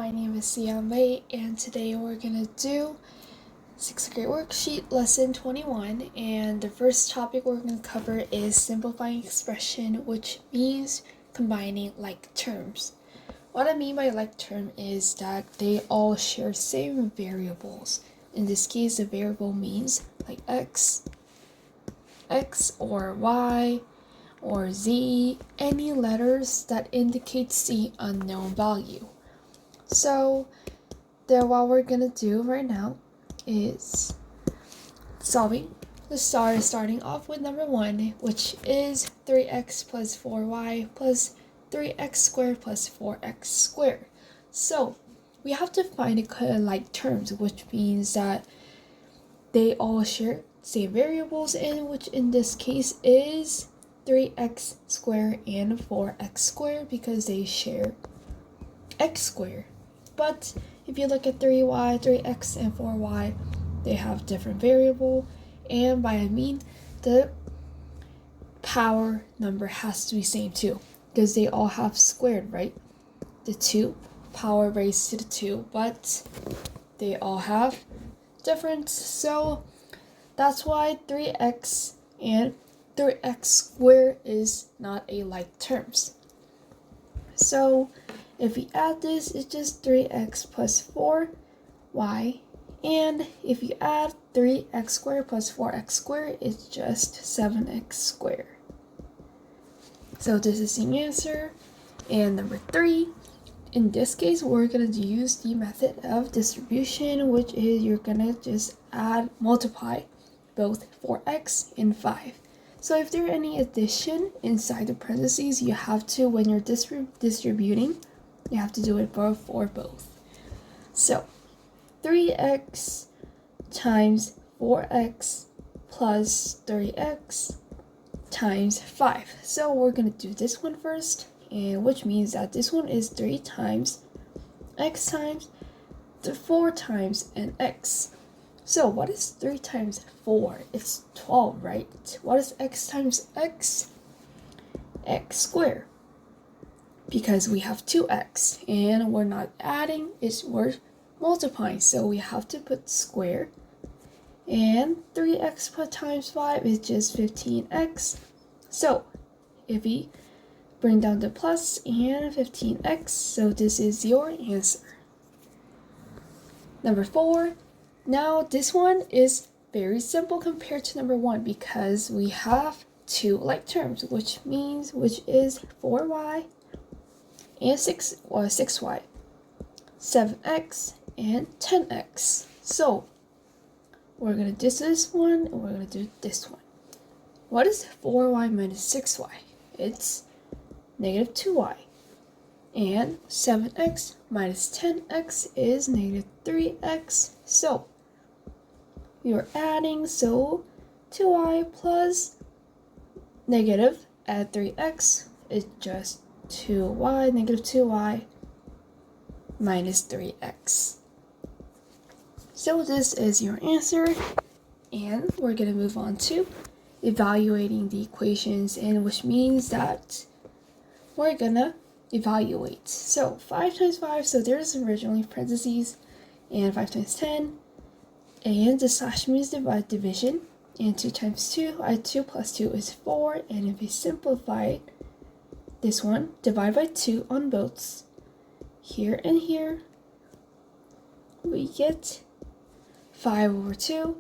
my name is SiyoungBae, and today we're gonna do 6th grade worksheet lesson 21, and the first topic we're gonna cover is simplifying expression, which means combining like terms. What I mean by like term is that they all share same variables. In this case, the variable means like x or y or z, any letters that indicates the unknown value. So what we're gonna do right now is solving. Let's starting off with number 1, which is 3x plus 4y plus 3x squared plus 4x squared. So we have to find a like terms, which means that they all share same variables, in which in this case is 3x squared and 4x squared because they share x squared. But if you look at 3y, 3x, and 4y, they have different variable, and by I mean the power number has to be same too, because they all have squared, right? The 2 power raised to the 2, but they all have different. So that's why 3x and 3x squared is not a like terms. So if we add this, it's just 3x plus 4y, and if you add 3x squared plus 4x squared, it's just 7x squared. So this is the answer. And number 3, in this case, we're gonna use the method of distribution, which is you're gonna just multiply both 4x and 5. So if there are any addition inside the parentheses, you have to, when you're distributing, you have to do it for both. So 3x times 4x plus 3x times 5. So we're going to do this one first, and which means that this one is 3 times x times the 4 times an x. So what is 3 times 4? It's 12, right? What is x times x? X squared. Because we have 2x, and we're not adding, we're multiplying. So we have to put square. And 3x plus times 5 is just 15x. So if we bring down the plus and 15x, so this is your answer. Number 4. Now this one is very simple compared to number 1 because we have 2 like terms, which is 4y and 6y, 7x and 10x. So we're gonna do this one and we're gonna do this one. What is 4y minus 6y? It's negative 2y. And 7x minus 10x is negative 3x. So you're adding, so 2y plus negative add 3x is just 2y, negative 2y minus 3x. So this is your answer, and we're going to move on to evaluating the equations, and which means that we're going to evaluate. So 5 times 5, so there's originally parentheses, and 5 times 10, and the slash means division, and 2 times 2, 2 plus 2 is 4, and if we simplify this one, divide by 2 on both, here and here, we get 5 over 2,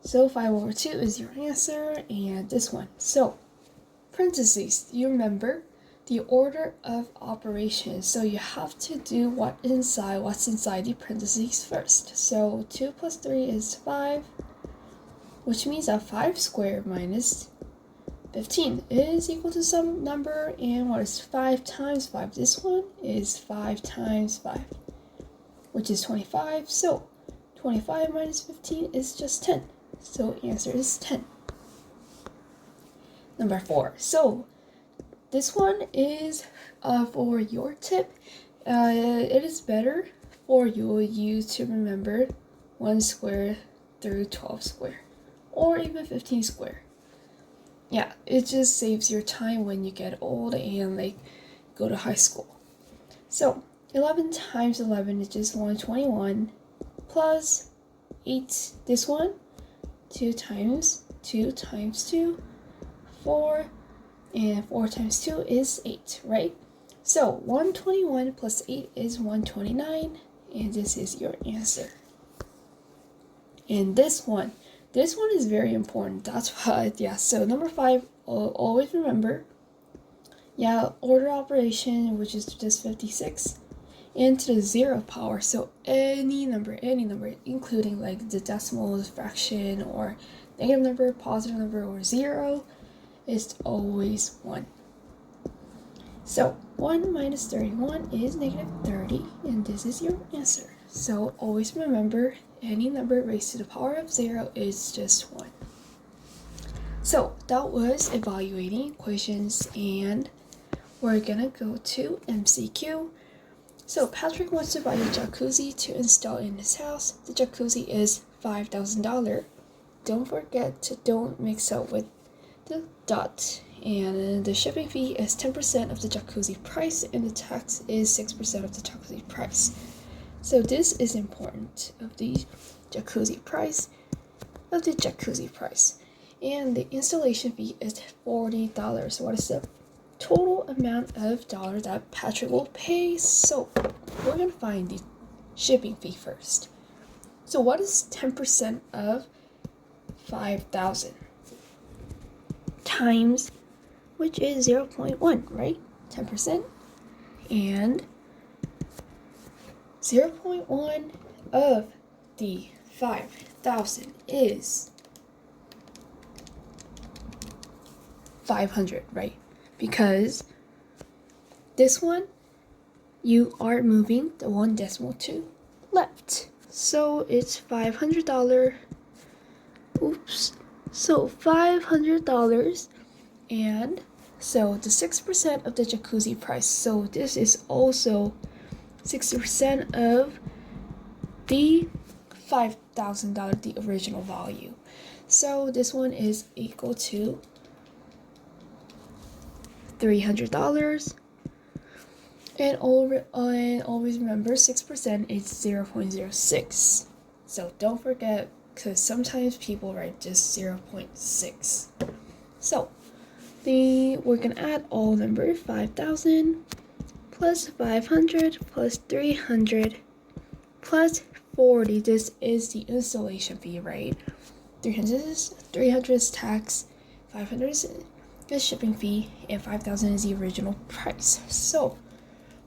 so 5 over 2 is your answer, and this one. So parentheses, you remember the order of operations, so you have to do what's inside the parentheses first. So 2 plus 3 is 5, which means that 5 squared minus 15 is equal to some number, and what is 5 times 5? This one is 5 times 5, which is 25, so 25 minus 15 is just 10, so answer is 10. Number 4, so this one is for your tip. It is better for you to remember 1 square through 12 square, or even 15 square. Yeah, it just saves your time when you get old and go to high school. So 11 times 11 is just 121 plus 8, this one, 2 times 2 times 2, 4, and 4 times 2 is 8, right? So 121 plus 8 is 129, and this is your answer. And this one is very important. That's why, yeah, so number 5, always remember, yeah, order operation, which is just 56, and to the 0 power. So any number, including like the decimals, fraction, or negative number, positive number, or 0, is always 1. So 1 minus 31 is negative 30, and this is your answer. So always remember, any number raised to the power of 0 is just 1. So that was evaluating equations, and we're gonna go to MCQ. So Patrick wants to buy a jacuzzi to install in his house. The jacuzzi is $5,000. Don't forget to don't mix up with the dot. And the shipping fee is 10% of the jacuzzi price, and the tax is 6% of the jacuzzi price. So this is important of the jacuzzi price. And the installation fee is $40. What is the total amount of dollars that Patrick will pay? So we're gonna find the shipping fee first. So what is 10% of 5,000 times, which is 0.1, right? 10%, and 0.1 of the 5,000 is 500, right? Because this one, you are moving the 1 decimal to left. So it's $500. Oops. So $500, and so the 6% of the jacuzzi price. So this is also 60% of the $5,000, the original value. So this one is equal to $300. And always remember, 6% is 0.06. So don't forget, because sometimes people write just 0.6. So we're gonna add all numbers: 5,000 plus 500 plus 300 plus 40. This is the installation fee, right? 300 is tax, 500 is the shipping fee, and 5,000 is the original price. So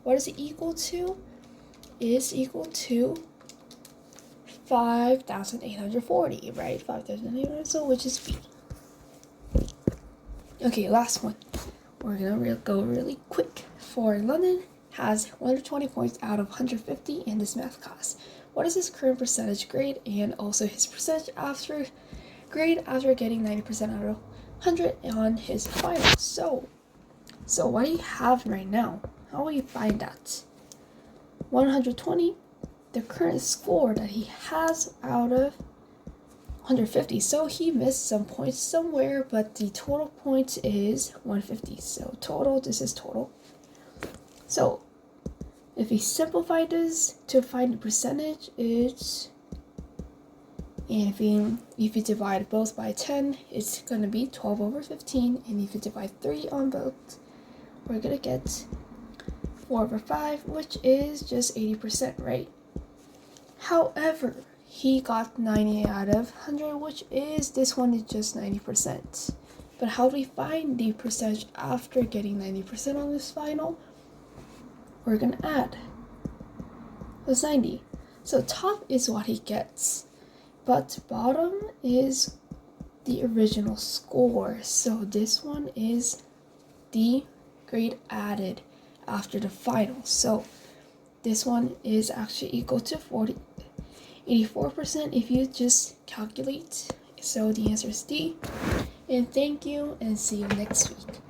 what is it equal to? Is equal to 5,840, right? 5,800, so which is B. Okay, last one. We're gonna go really quick. For London has 120 points out of 150 in this math class. What is his current percentage grade, and also his percentage after grade after getting 90% out of 100 on his final? So what do you have right now? How will you find that? 120, the current score that he has out of 150. So he missed some points somewhere, but the total points is 150. So total, this is total. So if we simplify this to find the percentage, it's, and if you divide both by 10, it's gonna be 12 over 15. And if you divide 3 on both, we're gonna get 4 over 5, which is just 80%, right? However, he got 90 out of 100, which is, this one is just 90%. But how do we find the percentage after getting 90% on this final? We're gonna add was 90. So top is what he gets, but bottom is the original score. So this one is the grade added after the final. So this one is actually equal to 84% if you just calculate. So the answer is D. And thank you, and see you next week.